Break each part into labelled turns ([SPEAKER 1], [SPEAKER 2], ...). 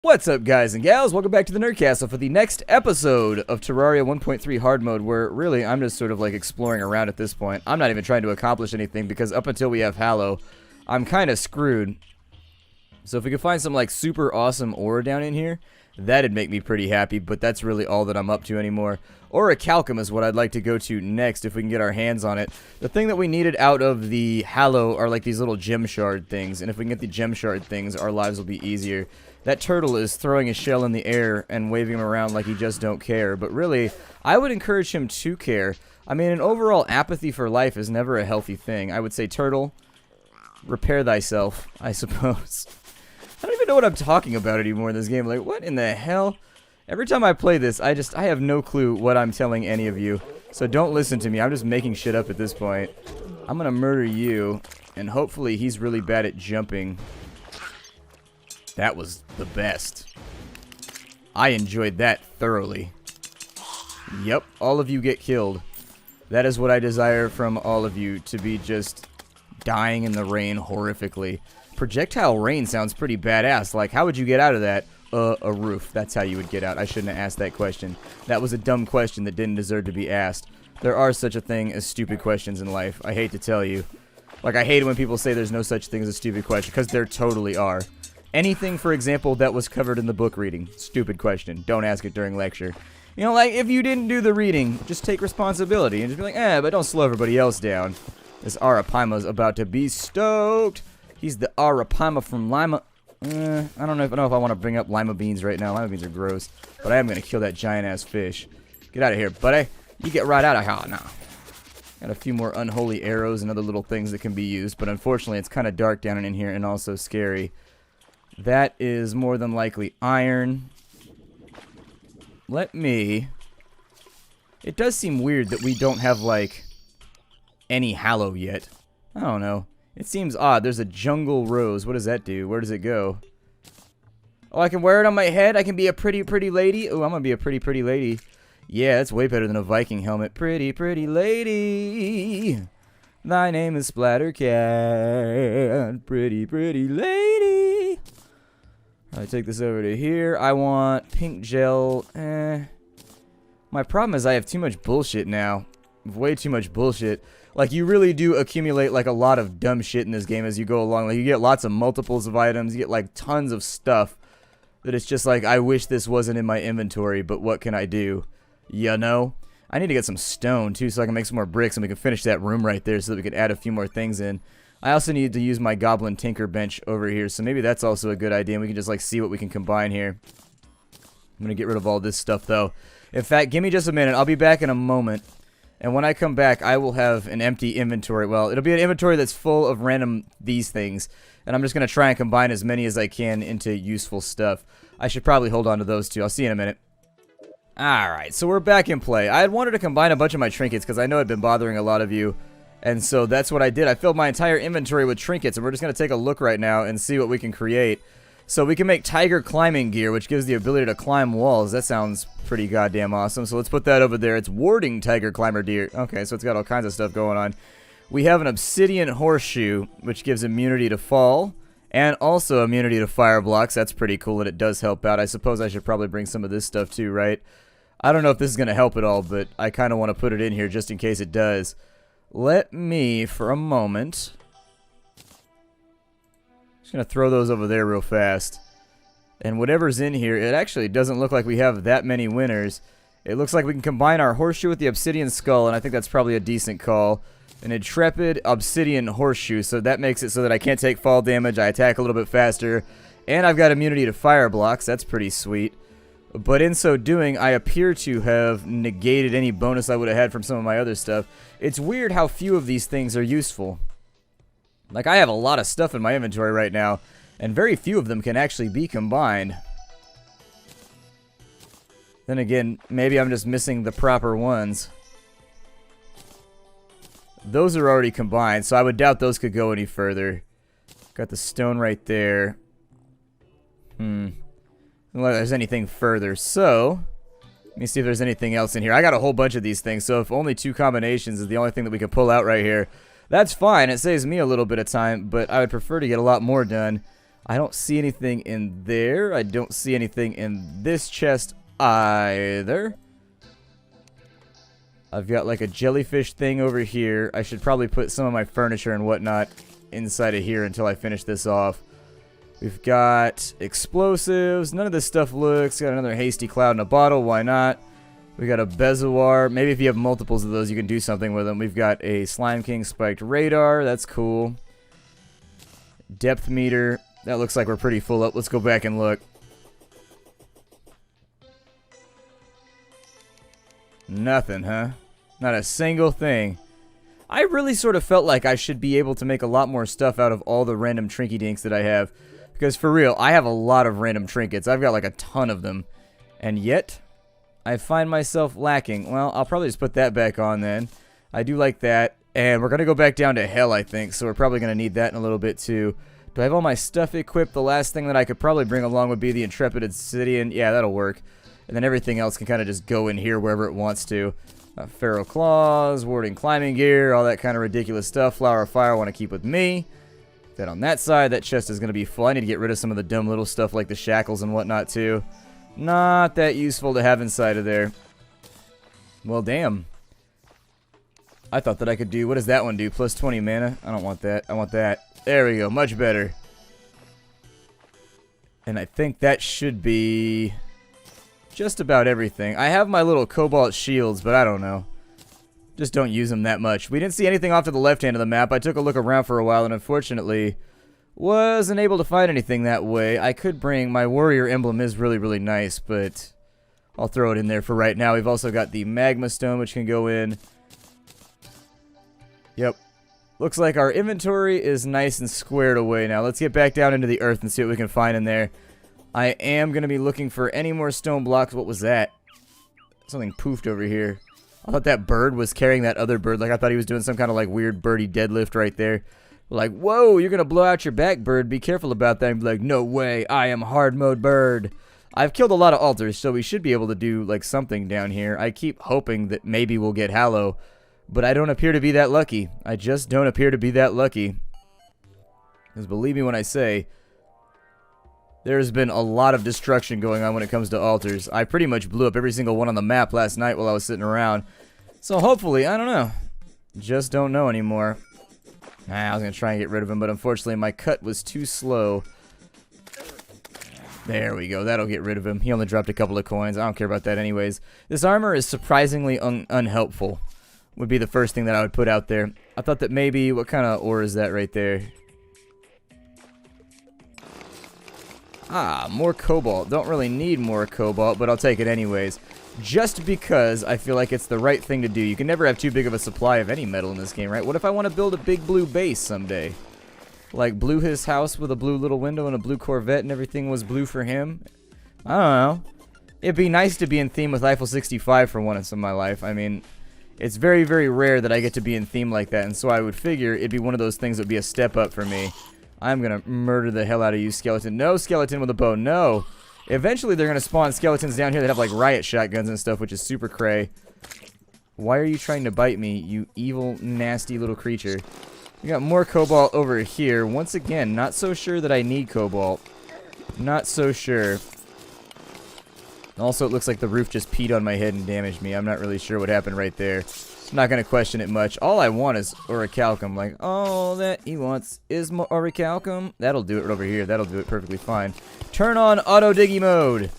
[SPEAKER 1] What's up, guys and gals? Welcome back to the Nerd Castle for the next episode of Terraria 1.3 hard mode, where really I'm just sort of like exploring around at this point. I'm not even trying to accomplish anything because up until we have Hallow, I'm kind of screwed. So if we could find some like super awesome ore down in here, that'd make me pretty happy, but that's really all that I'm up to anymore. Or a Calcum is what I'd like to go to next if we can get our hands on it. The thing that we needed out of the Hallow are like these little gem shard things, and if we can get the gem shard things, our lives will be easier. That turtle is throwing his shell in the air and waving him around like he just don't care, but really, I would encourage him to care. I mean, an overall apathy for life is never a healthy thing. I would say, turtle, repair thyself, I suppose. I don't even know what I'm talking about anymore in this game. Like, what in the hell? Every time I play this, I have no clue what I'm telling any of you. So don't listen to me. I'm just making shit up at this point. I'm gonna murder you, and hopefully he's really bad at jumping. That was the best. I enjoyed that thoroughly. Yep, all of you get killed. That is what I desire from all of you, to be just dying in the rain horrifically. Projectile rain sounds pretty badass. Like, how would you get out of that? A roof. That's how you would get out. I shouldn't have asked that question. That was a dumb question that didn't deserve to be asked. There are such a thing as stupid questions in life. I hate to tell you. Like, I hate it when people say there's no such thing as a stupid question, because there totally are. Anything, for example, that was covered in the book reading. Stupid question. Don't ask it during lecture. You know, like, if you didn't do the reading, just take responsibility and just be like, but don't slow everybody else down. This Arapima's about to be stoked. He's the Arapaima from Lima. I don't know if I want to bring up lima beans right now. Lima beans are gross. But I am going to kill that giant-ass fish. Get out of here, buddy. You get right out of here now. Got a few more unholy arrows and other little things that can be used. But unfortunately, it's kind of dark down in here and also scary. That is more than likely iron. Let me... It does seem weird that we don't have, like, any Hallow yet. I don't know. It seems odd. There's a jungle rose. What does that do? Where does it go? Oh, I can wear it on my head? I can be a pretty, pretty lady? Oh, I'm gonna be a pretty, pretty lady. Yeah, that's way better than a Viking helmet. Pretty, pretty lady. Thy name is Splattercat. Pretty, pretty lady. I take this over to here. I want pink gel. My problem is I have too much bullshit now. Way too much bullshit. Like, you really do accumulate, like, a lot of dumb shit in this game as you go along. Like, you get lots of multiples of items. You get, like, tons of stuff that it's just like, I wish this wasn't in my inventory, but what can I do? You know? I need to get some stone, too, so I can make some more bricks and we can finish that room right there so that we can add a few more things in. I also need to use my Goblin Tinker bench over here, so maybe that's also a good idea, and we can just, like, see what we can combine here. I'm gonna get rid of all this stuff, though. In fact, give me just a minute. I'll be back in a moment. And when I come back, I will have an empty inventory. Well, it'll be an inventory that's full of random these things. And I'm just going to try and combine as many as I can into useful stuff. I should probably hold on to those two. I'll see you in a minute. Alright, so we're back in play. I had wanted to combine a bunch of my trinkets because I know I'd been bothering a lot of you. And so that's what I did. I filled my entire inventory with trinkets. And we're just going to take a look right now and see what we can create. So we can make tiger climbing gear, which gives the ability to climb walls. That sounds pretty goddamn awesome. So let's put that over there. It's warding tiger climber deer. Okay, so it's got all kinds of stuff going on. We have an obsidian horseshoe, which gives immunity to fall, and also immunity to fire blocks. That's pretty cool, and it does help out. I suppose I should probably bring some of this stuff too, right? I don't know if this is going to help at all, but I kind of want to put it in here just in case it does. Let me, for a moment... Just gonna throw those over there real fast. And whatever's in here, it actually doesn't look like we have that many winners. It looks like we can combine our horseshoe with the obsidian skull, and I think that's probably a decent call. An intrepid obsidian horseshoe, so that makes it so that I can't take fall damage, I attack a little bit faster, and I've got immunity to fire blocks. That's pretty sweet. But in so doing, I appear to have negated any bonus I would have had from some of my other stuff. It's weird how few of these things are useful. Like, I have a lot of stuff in my inventory right now, and very few of them can actually be combined. Then again, maybe I'm just missing the proper ones. Those are already combined, so I would doubt those could go any further. Got the stone right there. Unless there's anything further. So, let me see if there's anything else in here. I got a whole bunch of these things, so if only 2 combinations is the only thing that we can pull out right here, that's fine. It saves me a little bit of time, but I would prefer to get a lot more done. I don't see anything in there. I don't see anything in this chest either. I've got like a jellyfish thing over here. I should probably put some of my furniture and whatnot inside of here until I finish this off. We've got explosives. None of this stuff looks. Got another hasty cloud in a bottle. Why not? We got a bezoar. Maybe if you have multiples of those, you can do something with them. We've got a Slime King spiked radar. That's cool. Depth meter. That looks like we're pretty full up. Let's go back and look. Nothing, huh? Not a single thing. I really sort of felt like I should be able to make a lot more stuff out of all the random trinky dinks that I have. Because for real, I have a lot of random trinkets. I've got like a ton of them. And yet, I find myself lacking. Well, I'll probably just put that back on then. I do like that. And we're going to go back down to hell, I think. So we're probably going to need that in a little bit too. Do I have all my stuff equipped? The last thing that I could probably bring along would be the Intrepid Obsidian. Yeah, that'll work. And then everything else can kind of just go in here wherever it wants to. Feral Claws, Warding Climbing Gear, all that kind of ridiculous stuff. Flower of Fire I want to keep with me. Then on that side, that chest is going to be full. I need to get rid of some of the dumb little stuff like the shackles and whatnot too. Not that useful to have inside of there. Well, damn. I thought that I could do... What does that one do? Plus 20 mana? I don't want that. I want that. There we go. Much better. And I think that should be... just about everything. I have my little cobalt shields, but I don't know. Just don't use them that much. We didn't see anything off to the left hand of the map. I took a look around for a while and unfortunately wasn't able to find anything that way. I could bring... my warrior emblem is really, really nice, but I'll throw it in there for right now. We've also got the magma stone, which can go in. Yep. Looks like our inventory is nice and squared away now. Let's get back down into the earth and see what we can find in there. I am going to be looking for any more stone blocks. What was that? Something poofed over here. I thought that bird was carrying that other bird. Like, I thought he was doing some kind of, like, weird birdie deadlift right there. Like, whoa, you're going to blow out your back, bird. Be careful about that. And be like, no way, I am hard mode bird. I've killed a lot of altars, so we should be able to do, like, something down here. I keep hoping that maybe we'll get Hallow, but I don't appear to be that lucky. I just don't appear to be that lucky. Because believe me when I say... there's been a lot of destruction going on when it comes to altars. I pretty much blew up every single one on the map last night while I was sitting around. So hopefully, I don't know. Just don't know anymore. I was going to try and get rid of him, but unfortunately my cut was too slow. There we go. That'll get rid of him. He only dropped a couple of coins. I don't care about that anyways. This armor is surprisingly unhelpful. Would be the first thing that I would put out there. I thought that maybe... what kind of ore is that right there? Ah, more cobalt. Don't really need more cobalt, but I'll take it anyways. Just because I feel like it's the right thing to do. You can never have too big of a supply of any metal in this game, right? What if I want to build a big blue base someday? Like, blue his house with a blue little window and a blue Corvette and everything was blue for him? I don't know. It'd be nice to be in theme with Eiffel 65 for once in my life. I mean, it's very, very rare that I get to be in theme like that, and so I would figure it'd be one of those things that would be a step up for me. I'm gonna murder the hell out of you, skeleton. No, skeleton with a bow, no. Eventually, they're gonna spawn skeletons down here that have, like, riot shotguns and stuff, which is super cray. Why are you trying to bite me, you evil, nasty little creature? We got more cobalt over here. Once again, not so sure that I need cobalt. Not so sure. Also, it looks like the roof just peed on my head and damaged me. I'm not really sure what happened right there. I'm not going to question it much. All I want is orichalcum. Like, all that he wants is more orichalcum. That'll do it right over here. That'll do it perfectly fine. Turn on auto-diggy mode.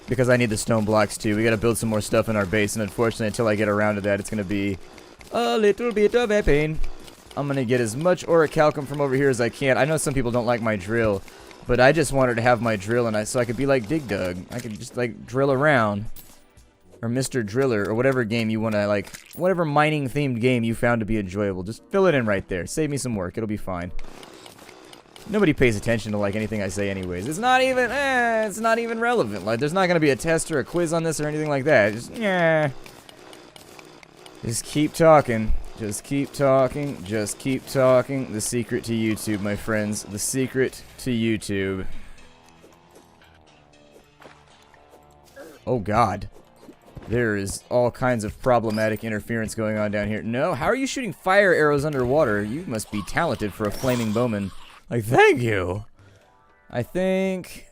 [SPEAKER 1] Because I need the stone blocks, too. We got to build some more stuff in our base. And unfortunately, until I get around to that, it's going to be a little bit of a pain. I'm going to get as much orichalcum from over here as I can. I know some people don't like my drill. But I just wanted to have my drill so I could be like Dig Dug. I could just, like, drill around. Or Mr. Driller, or whatever game you want to, like, whatever mining-themed game you found to be enjoyable. Just fill it in right there. Save me some work. It'll be fine. Nobody pays attention to, like, anything I say anyways. It's not even relevant. Like, there's not going to be a test or a quiz on this or anything like that. Just keep talking. Just keep talking. Just keep talking. The secret to YouTube, my friends. The secret to YouTube. Oh, God. There is all kinds of problematic interference going on down here. No, how are you shooting fire arrows underwater? You must be talented for a flaming bowman. Like, thank you. I think...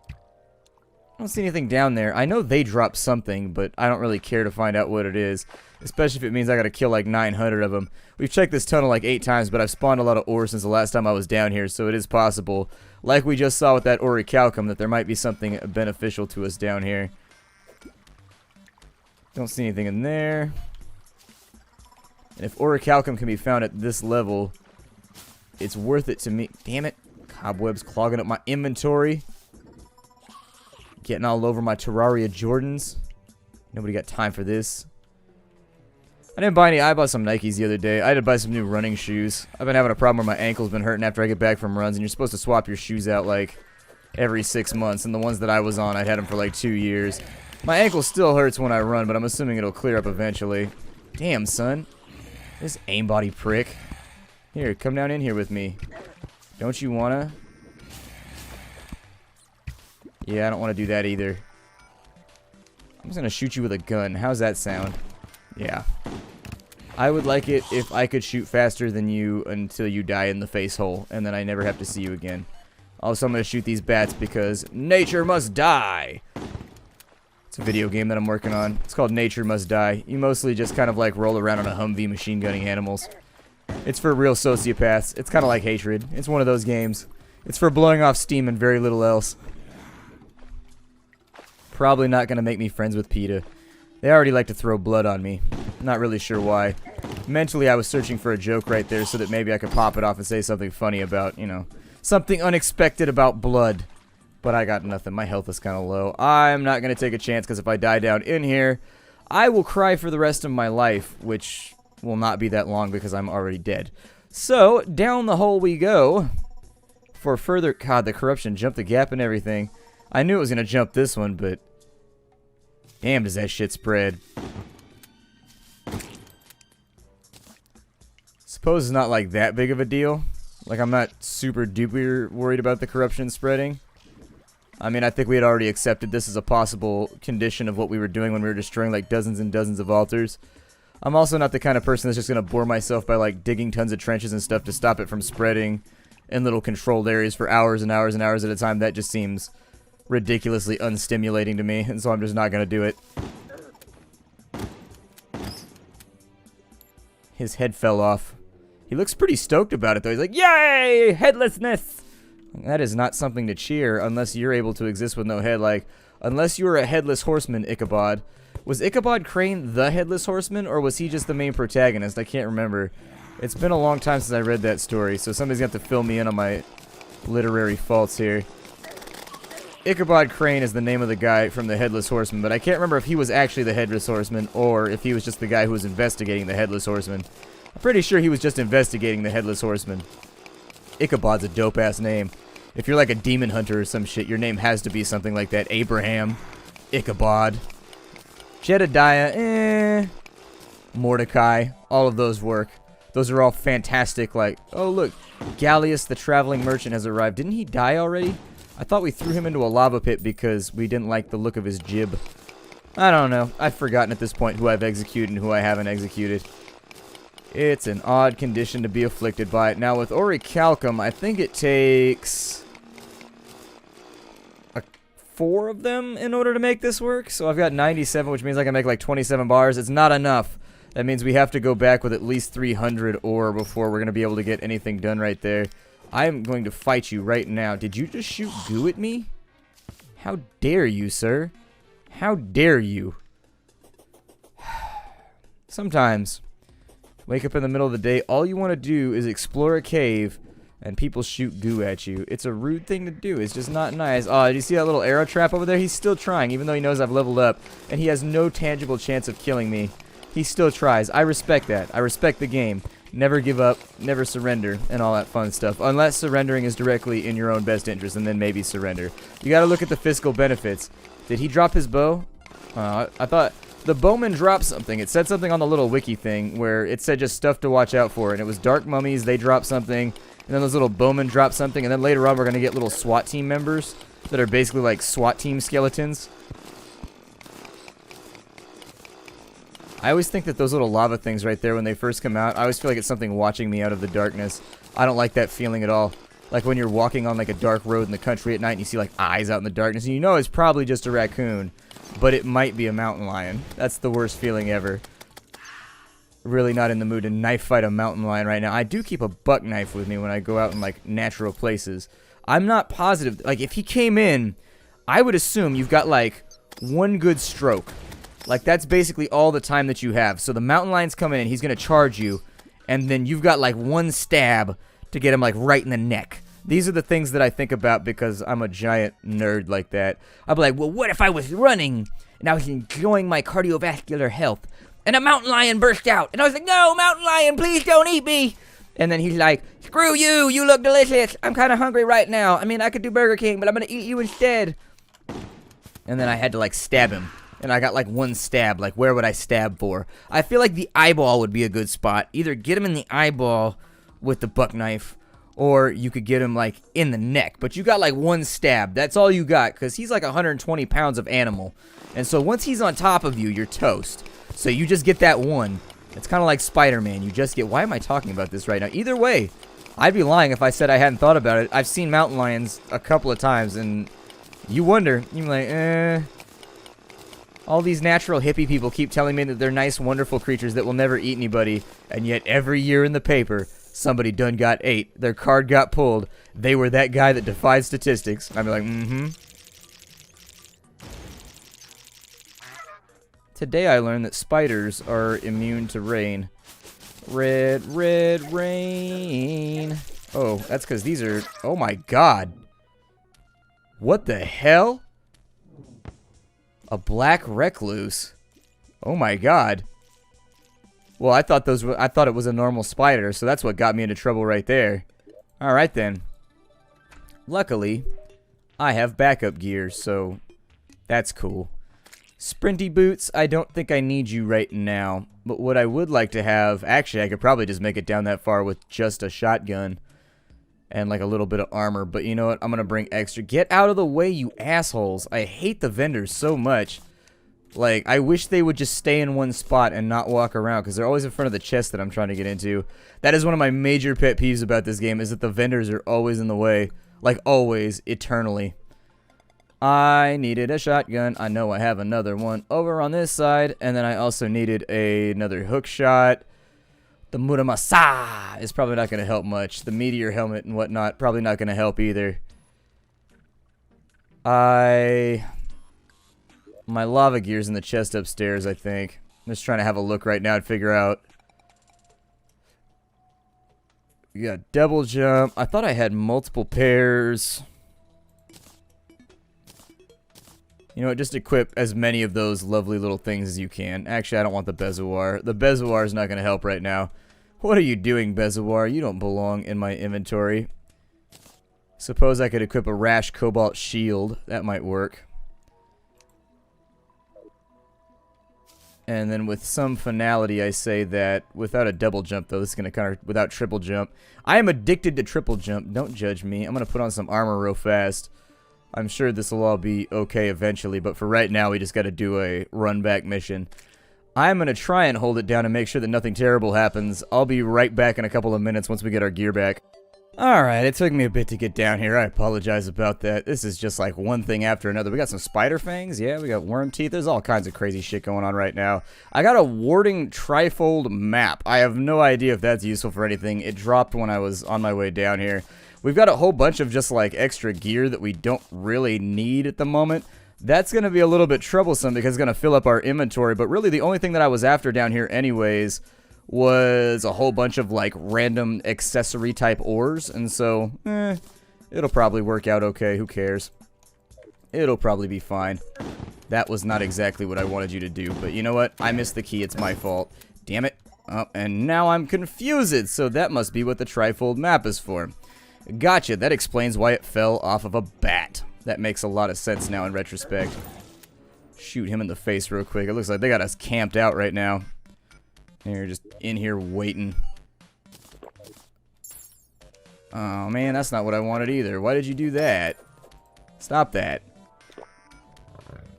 [SPEAKER 1] I don't see anything down there. I know they dropped something, but I don't really care to find out what it is. Especially if it means I gotta kill like 900 of them. We've checked this tunnel like 8 times, but I've spawned a lot of ore since the last time I was down here, so it is possible, like we just saw with that orichalcum, that there might be something beneficial to us down here. Don't see anything in there. And if orichalcum can be found at this level, it's worth it to me. Damn it. Cobwebs clogging up my inventory. Getting all over my Terraria Jordans. Nobody got time for this. I didn't buy any. I bought some Nikes the other day. I had to buy some new running shoes. I've been having a problem where my ankle's been hurting after I get back from runs, and you're supposed to swap your shoes out like every 6 months, and the ones that I was on, I'd had them for like 2 years. My ankle still hurts when I run, but I'm assuming it'll clear up eventually. Damn, son. This aimbody prick. Here, come down in here with me. Don't you wanna? Yeah, I don't want to do that either. I'm just gonna shoot you with a gun. How's that sound? Yeah. I would like it if I could shoot faster than you until you die in the face hole, and then I never have to see you again. Also, I'm gonna shoot these bats because nature must die! It's a video game that I'm working on. It's called Nature Must Die. You mostly just kind of like roll around on a Humvee machine gunning animals. It's for real sociopaths. It's kind of like Hatred. It's one of those games. It's for blowing off steam and very little else. Probably not going to make me friends with PETA. They already like to throw blood on me. Not really sure why. Mentally, I was searching for a joke right there so that maybe I could pop it off and say something funny about, you know, something unexpected about blood. But I got nothing. My health is kind of low. I'm not going to take a chance because if I die down in here, I will cry for the rest of my life, which will not be that long because I'm already dead. So, down the hole we go. For further... God, the corruption jumped the gap and everything. I knew it was going to jump this one, but... Damn, does that shit spread. Suppose it's not like that big of a deal. Like, I'm not super duper worried about the corruption spreading. I mean, I think we had already accepted this as a possible condition of what we were doing when we were destroying like dozens and dozens of altars. I'm also not the kind of person that's just going to bore myself by like digging tons of trenches and stuff to stop it from spreading in little controlled areas for hours and hours and hours at a time. That just seems ridiculously unstimulating to me, and so I'm just not going to do it. His head fell off. He looks pretty stoked about it though. He's like, yay, headlessness! That is not something to cheer unless you're able to exist with no head. Like, unless you were a headless horseman, Ichabod. Was Ichabod Crane the headless horseman, or was he just the main protagonist? I can't remember. It's been a long time since I read that story, so somebody's going to have to fill me in on my literary faults here. Ichabod Crane is the name of the guy from the Headless Horseman, but I can't remember if he was actually the Headless Horseman, or if he was just the guy who was investigating the Headless Horseman. I'm pretty sure he was just investigating the Headless Horseman. Ichabod's a dope-ass name. If you're like a demon hunter or some shit, your name has to be something like that. Abraham. Ichabod. Jedediah, Mordecai. All of those work. Those are all fantastic, like... Oh, look. Gallius the traveling merchant has arrived. Didn't he die already? I thought we threw him into a lava pit because we didn't like the look of his jib. I don't know. I've forgotten at this point who I've executed and who I haven't executed. It's an odd condition to be afflicted by. Now, with orichalcum, I think it takes 4 of them in order to make this work. So I've got 97, which means I can make like 27 bars. It's not enough. That means we have to go back with at least 300 ore before we're going to be able to get anything done right there. I'm going to fight you right now. Did you just shoot goo at me? How dare you, sir? How dare you? Sometimes... Wake up in the middle of the day, all you want to do is explore a cave, and people shoot goo at you. It's a rude thing to do. It's just not nice. Oh, did you see that little arrow trap over there? He's still trying, even though he knows I've leveled up, and he has no tangible chance of killing me. He still tries. I respect that. I respect the game. Never give up, never surrender, and all that fun stuff. Unless surrendering is directly in your own best interest, and then maybe surrender. You gotta look at the fiscal benefits. Did he drop his bow? I thought... The bowman dropped something. It said something on the little wiki thing where it said just stuff to watch out for. And it was dark mummies, they dropped something. And then those little bowmen dropped something. And then later on we're going to get little SWAT team members that are basically like SWAT team skeletons. I always think that those little lava things right there when they first come out, I always feel like it's something watching me out of the darkness. I don't like that feeling at all. Like when you're walking on like a dark road in the country at night and you see like eyes out in the darkness and you know it's probably just a raccoon, but it might be a mountain lion. That's the worst feeling ever. Really not in the mood to knife fight a mountain lion right now. I do keep a buck knife with me when I go out in like natural places. I'm not positive. Like if he came in, I would assume you've got like one good stroke. Like that's basically all the time that you have. So the mountain lion's coming in, he's going to charge you, and then you've got like one stab to get him like right in the neck. These are the things that I think about because I'm a giant nerd like that. I'll be like, well, what if I was running and I was enjoying my cardiovascular health and a mountain lion burst out? And I was like, no, mountain lion, please don't eat me. And then he's like, screw you, you look delicious. I'm kind of hungry right now. I mean, I could do Burger King, but I'm going to eat you instead. And then I had to like stab him. And I got like one stab. Like, where would I stab for? I feel like the eyeball would be a good spot. Either get him in the eyeball with the buck knife, or you could get him like in the neck. But you got like one stab. That's all you got, because he's like 120 pounds of animal. And so once he's on top of you, you're toast. So you just get that one. It's kind of like Spider-Man. You just get... Why am I talking about this right now? Either way, I'd be lying if I said I hadn't thought about it. I've seen mountain lions a couple of times, and you wonder. You're like, all these natural hippie people keep telling me that they're nice, wonderful creatures that will never eat anybody, and yet every year in the paper, somebody done got ate. Their card got pulled. They were that guy that defied statistics. I'd be like, mm-hmm. Today I learned that spiders are immune to rain. Red, red rain. Oh, that's because these are... Oh my god. What the hell? A black recluse. Oh my god. Well, I thought it was a normal spider, so that's what got me into trouble right there. Alright then. Luckily, I have backup gear, so that's cool. Sprinty boots, I don't think I need you right now. But what I would like to have... Actually, I could probably just make it down that far with just a shotgun. And like a little bit of armor. But you know what? I'm going to bring extra. Get out of the way, you assholes. I hate the vendors so much. Like, I wish they would just stay in one spot and not walk around. Because they're always in front of the chest that I'm trying to get into. That is one of my major pet peeves about this game. Is that the vendors are always in the way. Like, always. Eternally. I needed a shotgun. I know I have another one over on this side. And then I also needed another hook shot. The Muramasa is probably not going to help much. The meteor helmet and whatnot, probably not going to help either. My lava gear's in the chest upstairs, I think. I'm just trying to have a look right now and figure out. We got double jump. I thought I had multiple pairs. You know what, just equip as many of those lovely little things as you can. Actually, I don't want the Bezoar. The Bezoar is not going to help right now. What are you doing, Bezoar? You don't belong in my inventory. Suppose I could equip a Rash Cobalt Shield. That might work. And then with some finality, I say that without a double jump, though, this is going to kind of, without triple jump. I am addicted to triple jump. Don't judge me. I'm going to put on some armor real fast. I'm sure this will all be okay eventually, but for right now, we just got to do a run-back mission. I'm going to try and hold it down and make sure that nothing terrible happens. I'll be right back in a couple of minutes once we get our gear back. Alright, it took me a bit to get down here. I apologize about that. This is just like one thing after another. We got some spider fangs. Yeah, we got worm teeth. There's all kinds of crazy shit going on right now. I got a warding trifold map. I have no idea if that's useful for anything. It dropped when I was on my way down here. We've got a whole bunch of just like extra gear that we don't really need at the moment. That's going to be a little bit troublesome because it's going to fill up our inventory. But really the only thing that I was after down here anyways was a whole bunch of like random accessory type ores. And so, it'll probably work out okay. Who cares? It'll probably be fine. That was not exactly what I wanted you to do. But you know what? I missed the key. It's my fault. Damn it. Oh, and now I'm confused. So that must be what the trifold map is for. Gotcha, that explains why it fell off of a bat. That makes a lot of sense now in retrospect. Shoot him in the face real quick. It looks like they got us camped out right now. And you're just in here waiting. Oh man, that's not what I wanted either. Why did you do that? Stop that.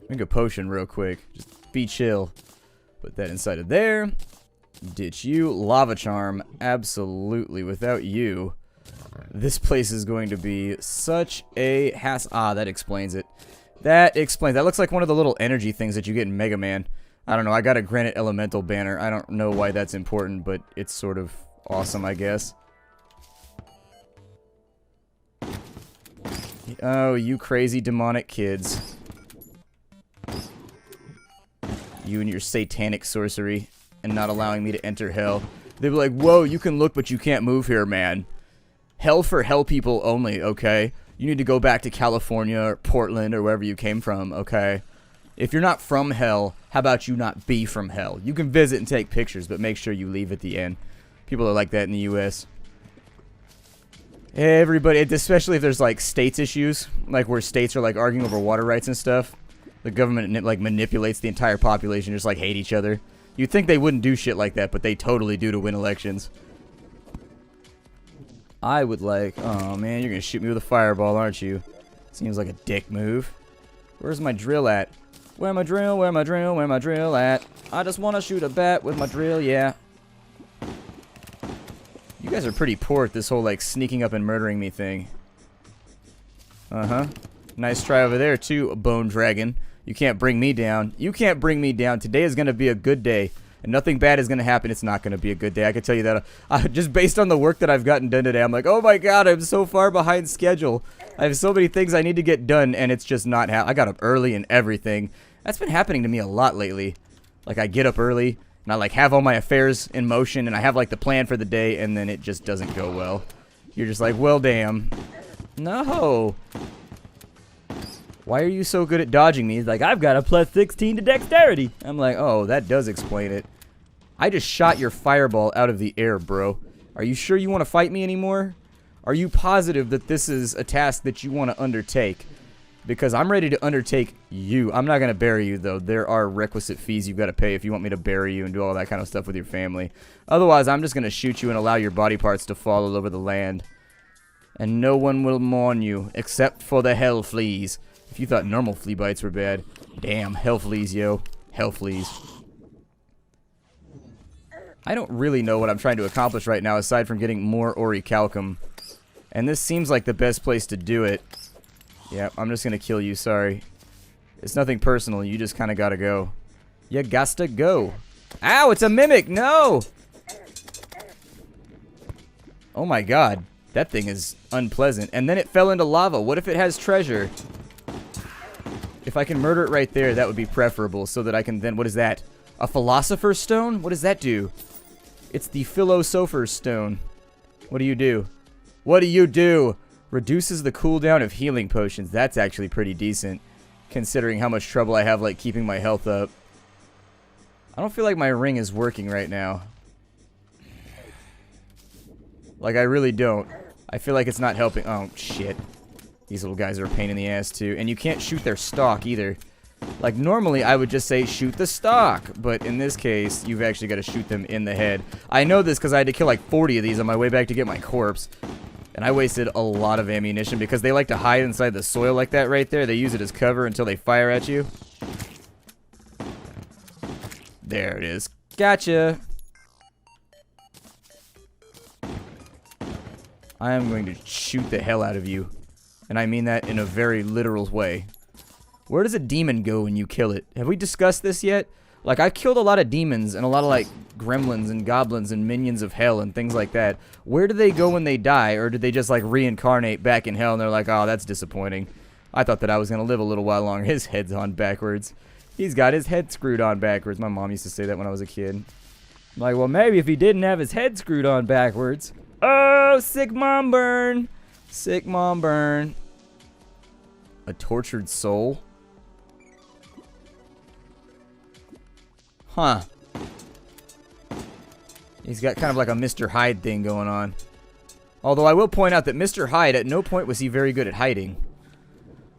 [SPEAKER 1] Drink a potion real quick. Just be chill. Put that inside of there. Ditch you. Lava charm. Absolutely. Without you... This place is going to be such a hassle. Ah, that explains it. That explains. That looks like one of the little energy things that you get in Mega Man. I don't know. I got a Granite Elemental banner. I don't know why that's important, but it's sort of awesome, I guess. Oh, you crazy demonic kids. You and your satanic sorcery and not allowing me to enter hell. They'd be like, whoa, you can look, but you can't move here, man. Hell for hell people only, okay? You need to go back to California or Portland or wherever you came from, okay? If you're not from hell, how about you not be from hell? You can visit and take pictures, but make sure you leave at the end. People are like that in the U.S. Everybody, especially if there's like states issues, like where states are like arguing over water rights and stuff. The government like manipulates the entire population, just like hate each other. You'd think they wouldn't do shit like that, but they totally do to win elections. I would like... Oh, man, you're going to shoot me with a fireball, aren't you? Seems like a dick move. Where's my drill at? Where my drill? Where my drill? Where my drill at? I just want to shoot a bat with my drill, yeah. You guys are pretty poor at this whole, like, sneaking up and murdering me thing. Uh-huh. Nice try over there, too, Bone Dragon. You can't bring me down. You can't bring me down. Today is going to be a good day. And nothing bad is going to happen. It's not going to be a good day. I can tell you that. Just based on the work that I've gotten done today, I'm like, oh my god, I'm so far behind schedule. I have so many things I need to get done, and it's just not happening. I got up early and everything. That's been happening to me a lot lately. Like, I get up early, and I, like, have all my affairs in motion, and I have, like, the plan for the day, and then it just doesn't go well. You're just like, well, damn. No. Why are you so good at dodging me? He's like, I've got a plus 16 to dexterity. I'm like, oh, that does explain it. I just shot your fireball out of the air, bro. Are you sure you want to fight me anymore? Are you positive that this is a task that you want to undertake? Because I'm ready to undertake you. I'm not going to bury you, though. There are requisite fees you've got to pay if you want me to bury you and do all that kind of stuff with your family. Otherwise, I'm just going to shoot you and allow your body parts to fall all over the land. And no one will mourn you, except for the hell fleas. If you thought normal flea bites were bad. Damn, hell fleas, yo. Hell fleas. I don't really know what I'm trying to accomplish right now aside from getting more orichalcum. And this seems like the best place to do it. Yeah, I'm just gonna kill you, sorry. It's nothing personal, you just kinda gotta go. You gotta go. Ow, it's a mimic, no! Oh my god, that thing is unpleasant. And then it fell into lava. What if it has treasure? If I can murder it right there, that would be preferable so that I can then... What is that? A Philosopher's Stone? What does that do? It's the Philosopher's Stone. What do you do? What do you do? Reduces the cooldown of healing potions. That's actually pretty decent, considering how much trouble I have, like, keeping my health up. I don't feel like my ring is working right now. Like, I really don't. I feel like it's not helping. Oh, shit. These little guys are a pain in the ass, too. And you can't shoot their stalk, either. Like, normally, I would just say, shoot the stalk. But in this case, you've actually got to shoot them in the head. I know this because I had to kill, like, 40 of these on my way back to get my corpse. And I wasted a lot of ammunition because they like to hide inside the soil like that right there. They use it as cover until they fire at you. There it is. Gotcha. I am going to shoot the hell out of you. And I mean that in a very literal way. Where does a demon go when you kill it? Have we discussed this yet? Like, I've killed a lot of demons and a lot of, like, gremlins and goblins and minions of hell and things like that. Where do they go when they die? Or do they just, like, reincarnate back in hell and they're like, oh, that's disappointing. I thought that I was going to live a little while longer. His head's on backwards. He's got his head screwed on backwards. My mom used to say that when I was a kid. I'm like, well, maybe if he didn't have his head screwed on backwards. Oh, sick mom burn. Sick mom burn. A tortured soul? Huh. He's got kind of like a Mr. Hyde thing going on. Although I will point out that Mr. Hyde, at no point was he very good at hiding.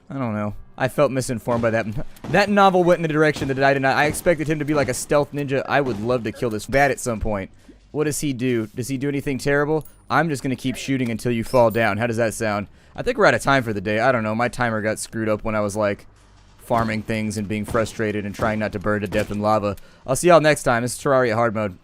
[SPEAKER 1] I don't know. I felt misinformed by that. That novel went in a direction that I did not. I expected him to be like a stealth ninja. I would love to kill this bat at some point. What does he do? Does he do anything terrible? I'm just going to keep shooting until you fall down. How does that sound? I think we're out of time for the day. I don't know. My timer got screwed up when I was like farming things and being frustrated and trying not to burn to death in lava. I'll see y'all next time. This is Terraria Hard Mode.